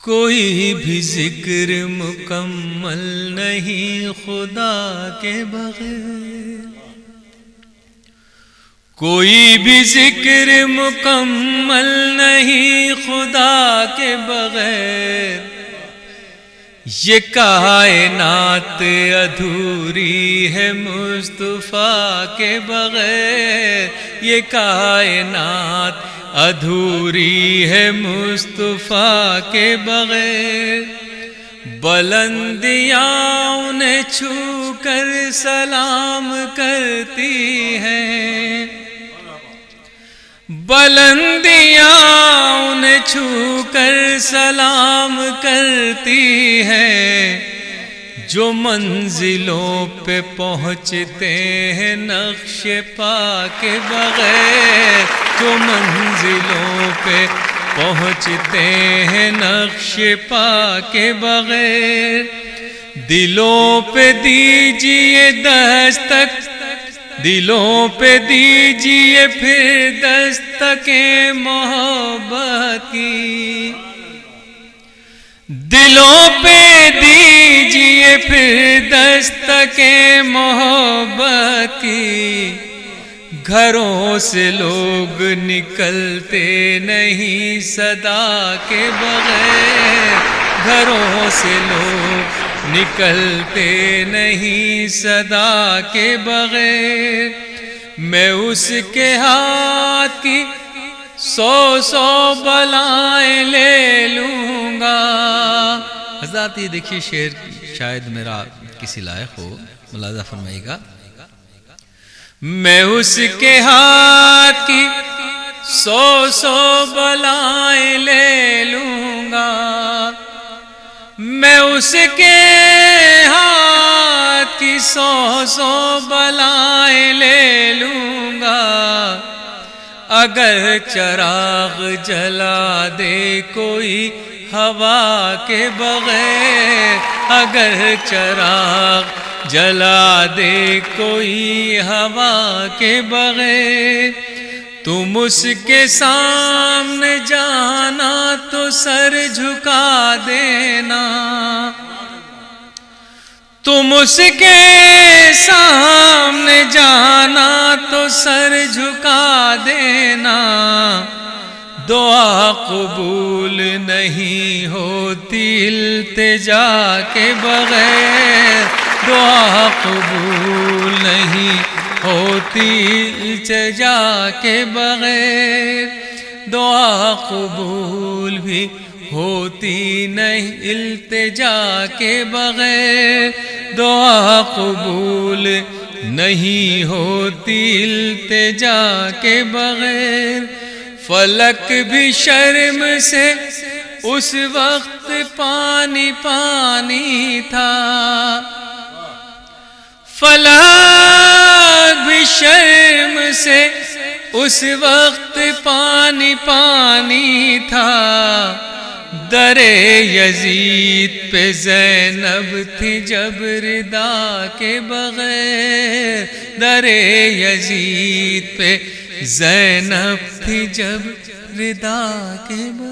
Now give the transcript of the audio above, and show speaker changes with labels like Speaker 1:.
Speaker 1: کوئی بھی ذکر مکمل نہیں خدا کے بغیر، کوئی بھی ذکر مکمل نہیں خدا کے بغیر، یہ کائنات ادھوری ہے مصطفیٰ کے بغیر، یہ کائنات ادھوری ہے مصطفیٰ کے بغیر۔ بلندیاں انہیں چھو کر سلام کرتی ہیں، بلندیاں انہیں چھو کر سلام کرتی ہیں، جو منزلوں پہ پہنچتے ہیں نقش پا کے بغیر، جو منزلوں پہ پہنچتے ہیں نقش پا کے بغیر۔ دلوں پہ دیجئے دستک، دلوں پہ دیجئے پھر دستک محبت کی، دلوں پہ دیجئے پھر دستک محبت کی۔ گھروں سے لوگ نکلتے نہیں صدا کے بغیر، گھروں سے لوگ نکلتے نہیں صدا کے بغیر۔ میں اس کے ہاتھ کی سو سو بلائیں لے لوں گا۔ حضرات یہ دیکھیے شعر شاید میرا کسی لائق ہو، ملاحظہ فرمائیے گا۔ میں اس کے ہاتھ کی سو سو بلائیں لے لوں گا، میں اس کے ہاتھ کی سو سو بلائیں لے لوں گا۔ اگر چراغ جلا دے کوئی ہوا کے بغیر، اگر چراغ جلا دے کوئی ہوا کے بغیر، تم اس کے سامنے جانا تو سر جھکا دینا، تم اس کے سامنے جانا تو سر جھکا دینا۔ دعا قبول نہیں ہوتی التجا کے بغیر، دعا قبول نہیں ہوتی التجا کے بغیر، دعا قبول بھی ہوتی نہیں التجا کے بغیر، دعا قبول نہیں ہوتی التجا کے بغیر۔ فلک بھی شرم سے اس وقت پانی پانی تھا، فلک بھی شرم سے اس وقت پانی پانی تھا۔ در یزید پہ زینب تھی جب ردا کے بغیر، در یزید پہ زینب تھی جب ردا کے بغیر۔